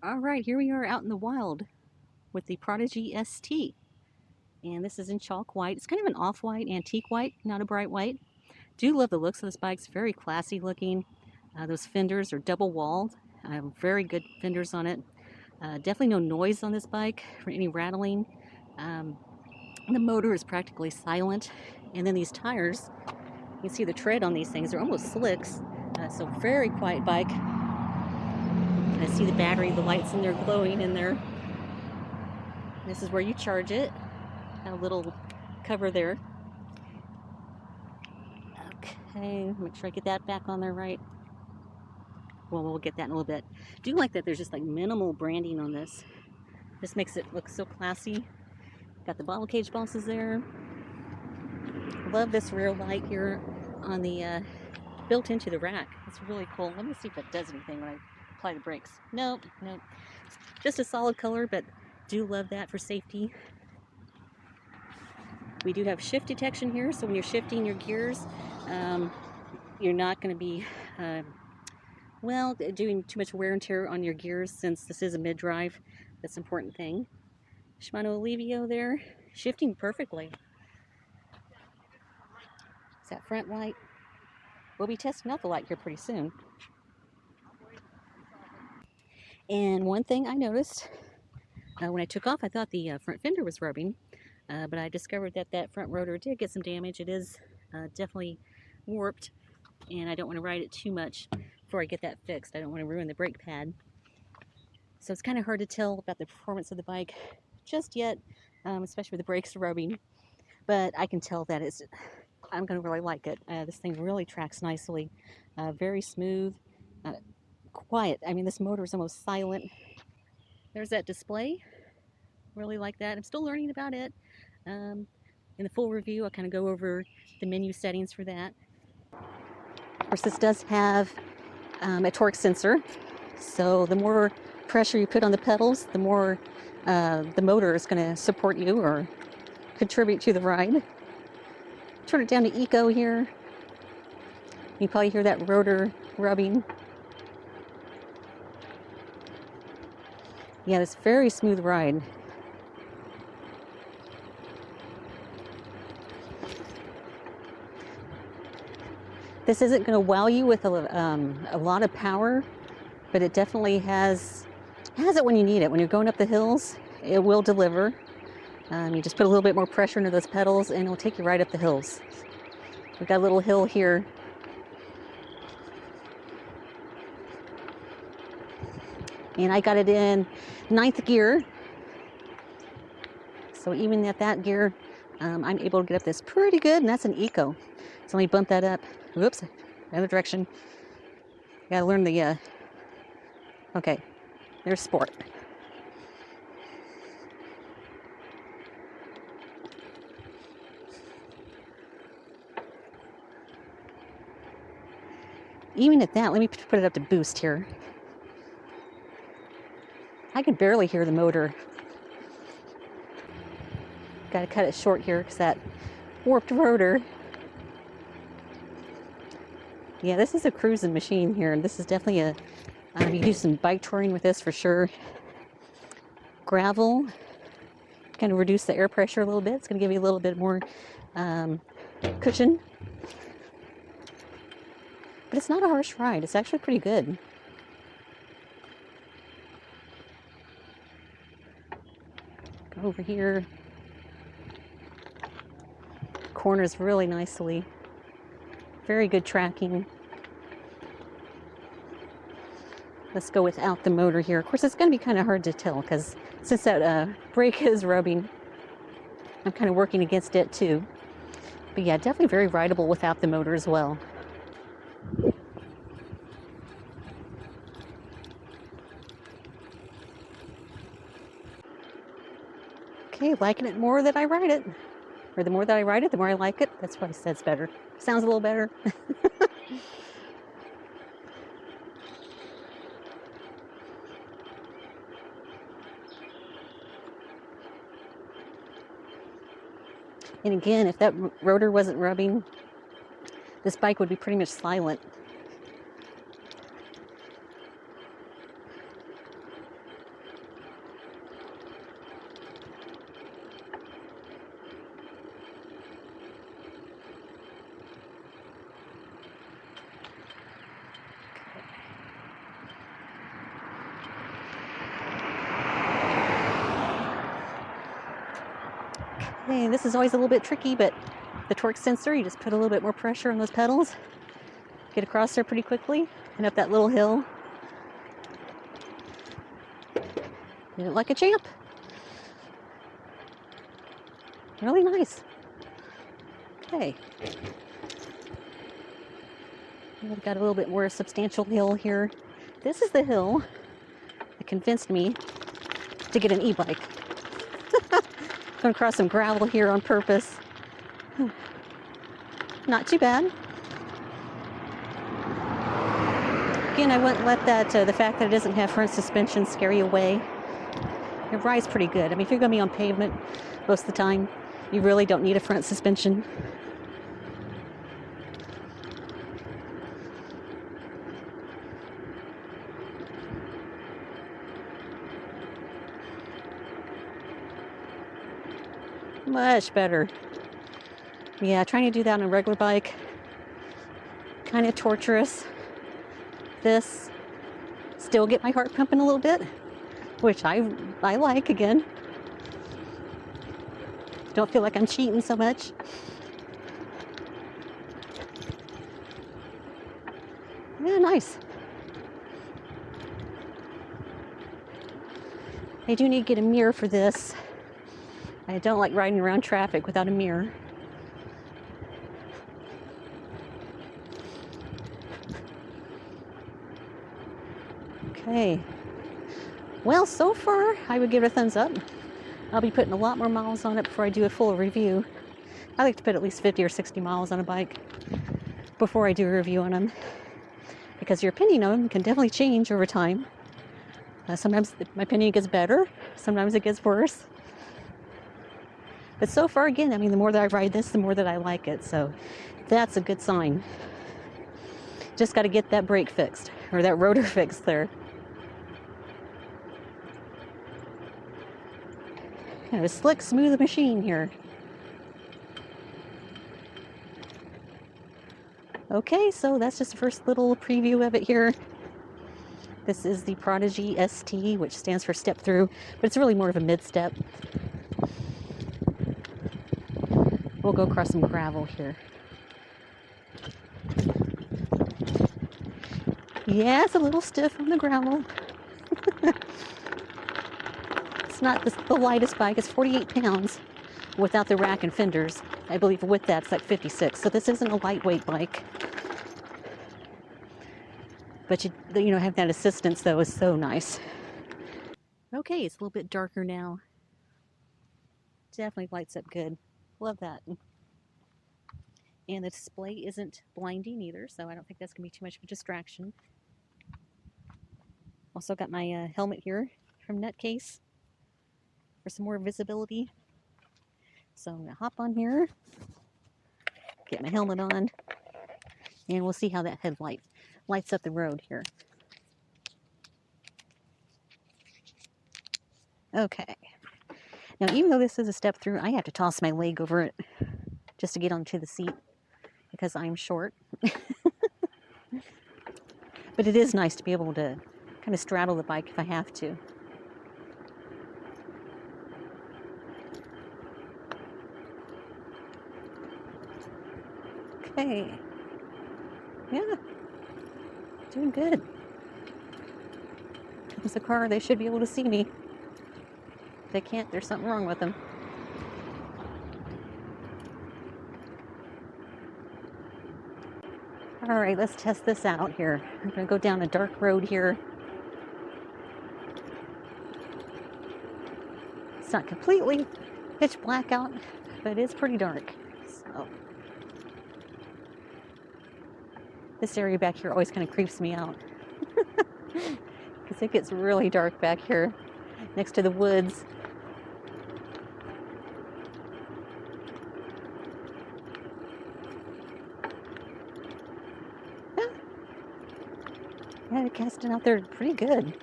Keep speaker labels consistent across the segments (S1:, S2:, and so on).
S1: All right, here we are out in the wild with the Prodigy ST. And this is in chalk white. It's kind of an off-white, antique white, not a bright white. Do love the looks of this bike. It's very classy looking. Those fenders are double walled. Very good fenders on it. Definitely no noise on this bike or any rattling. Um, the motor is practically silent. And then these tires, you can see the tread on these things. They're almost slicks. So very quiet bike. I see the battery, the lights in there glowing in there. This is where you charge it. A little cover there. Okay, make sure I get that back on there right. Well, we'll get that in a little bit. Do like that there's just like minimal branding on this. This makes it look so classy. Got the bottle cage bosses there. Love this rear light here on the built into the rack. It's really cool. Let me see if it does anything when I apply the brakes. Nope. Just a solid color, but do love that for safety. We do have shift detection here, so when you're shifting your gears, you're not going to be doing too much wear and tear on your gears since this is a mid-drive. That's an important thing. Shimano Alivio there, shifting perfectly. Is that front light? We'll be testing out the light here pretty soon. And one thing I noticed, when I took off, I thought the front fender was rubbing, but I discovered that that front rotor did get some damage. It is definitely warped, and I don't want to ride it too much before I get that fixed. I don't want to ruin the brake pad. So it's kind of hard to tell about the performance of the bike just yet, especially with the brakes rubbing. But I can tell that I'm going to really like it. This thing really tracks nicely. Very smooth, quiet. I mean, this motor is almost silent. There's that display. Really like that. I'm still learning about it. In the full review, I'll kind of go over the menu settings for that. Of course, this does have a torque sensor. So the more pressure you put on the pedals, the more the motor is going to support you or contribute to the ride. Turn it down to eco here. You can probably hear that rotor rubbing. Yeah, this very smooth ride. This isn't going to wow you with a lot of power, but it definitely has it when you need it. When you're going up the hills, it will deliver. You just put a little bit more pressure into those pedals and it'll take you right up the hills. We've got a little hill here. And I got it in 9th gear. So even at that gear, I'm able to get up this pretty good, and that's an eco. So let me bump that up. Whoops, other direction. Gotta learn the, okay, there's sport. Even at that, let me put it up to boost here. I can barely hear the motor. Got to cut it short here because that warped rotor. Yeah, this is a cruising machine here, and this is definitely you can do some bike touring with this for sure. Gravel, kind of reduce the air pressure a little bit. It's going to give you a little bit more cushion. But it's not a harsh ride. It's actually pretty good. Go over here. Corners really nicely. Very good tracking. Let's go without the motor here. Of course, it's going to be kind of hard to tell because since that brake is rubbing, I'm kind of working against it too. But yeah, definitely very rideable without the motor as well. Okay, liking it more that I ride it. Or the more that I ride it, the more I like it. That's why I said it's better. Sounds a little better. And again, if that rotor wasn't rubbing, this bike would be pretty much silent. Okay, this is always a little bit tricky, but the torque sensor, you just put a little bit more pressure on those pedals, get across there pretty quickly, and up that little hill. Did it like a champ. Really nice. Okay. We've got a little bit more substantial hill here. This is the hill that convinced me to get an e-bike. Going across some gravel here on purpose. Not too bad. Again, I wouldn't let that the fact that it doesn't have front suspension scare you away. It rides pretty good. I mean, if you're going to be on pavement most of the time, you really don't need a front suspension. Much better. Yeah, trying to do that on a regular bike, kind of torturous. This still get my heart pumping a little bit, which I like again. Don't feel like I'm cheating so much. Yeah, nice. I do need to get a mirror for this. I don't like riding around traffic without a mirror. Okay. Well, so far, I would give it a thumbs up. I'll be putting a lot more miles on it before I do a full review. I like to put at least 50 or 60 miles on a bike before I do a review on them, because your opinion of them can definitely change over time. Sometimes my opinion gets better, sometimes it gets worse. But so far, again, I mean, the more that I ride this, the more that I like it. So that's a good sign. Just got to get that brake fixed, or that rotor fixed there. Kind of a slick, smooth machine here. Okay, so that's just the first little preview of it here. This is the Prodigy ST, which stands for step through, but it's really more of a mid-step. We'll go across some gravel here. Yeah, it's a little stiff on the gravel. It's not the lightest bike. It's 48 pounds without the rack and fenders. I believe with that it's like 56. So this isn't a lightweight bike. But you know, have that assistance though is so nice. Okay, it's a little bit darker now. Definitely lights up good. Love that. And the display isn't blinding either, so I don't think that's going to be too much of a distraction. Also got my helmet here from Nutcase for some more visibility. So I'm going to hop on here, get my helmet on, and we'll see how that headlight lights up the road here. Okay. Now, even though this is a step through, I have to toss my leg over it just to get onto the seat because I'm short. But it is nice to be able to kind of straddle the bike if I have to. Okay. Yeah. Doing good. There's a car. They should be able to see me. If they can't, there's something wrong with them. All right, let's test this out here. I'm going to go down a dark road here. It's not completely pitch black out, but it's pretty dark. So this area back here always kind of creeps me out because it gets really dark back here next to the woods. Yeah, they're casting out there pretty good.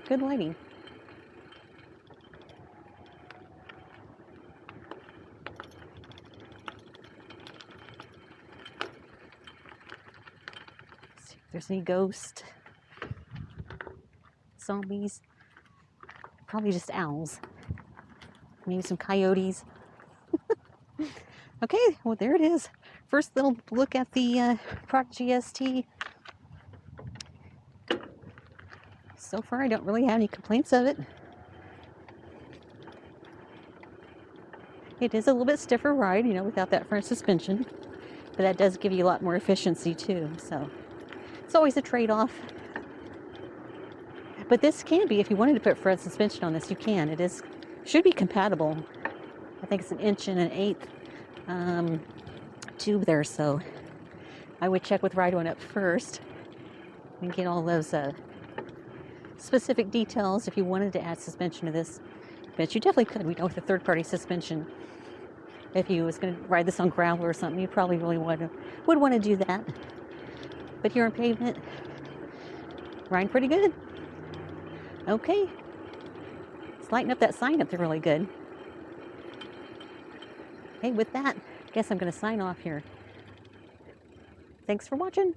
S1: Good lighting. Let's see if there's any ghosts, zombies, probably just owls. Maybe some coyotes. Okay, well there it is. First little look at the Prodigy ST. So far I don't really have any complaints of it. It is a little bit stiffer ride, you know, without that front suspension. But that does give you a lot more efficiency too, so it's always a trade-off. But this can be, if you wanted to put front suspension on this, you can. It should be compatible. I think it's 1 1/8" tube there, so I would check with Ride1Up first and get all those specific details if you wanted to add suspension to this. But you definitely could. We know with a third-party suspension, if you was going to ride this on gravel or something, you probably really would want to do that. But here on pavement, riding pretty good. Okay, let's lighten up that sign up there really good. Hey, with that, I guess I'm going to sign off here. Thanks for watching.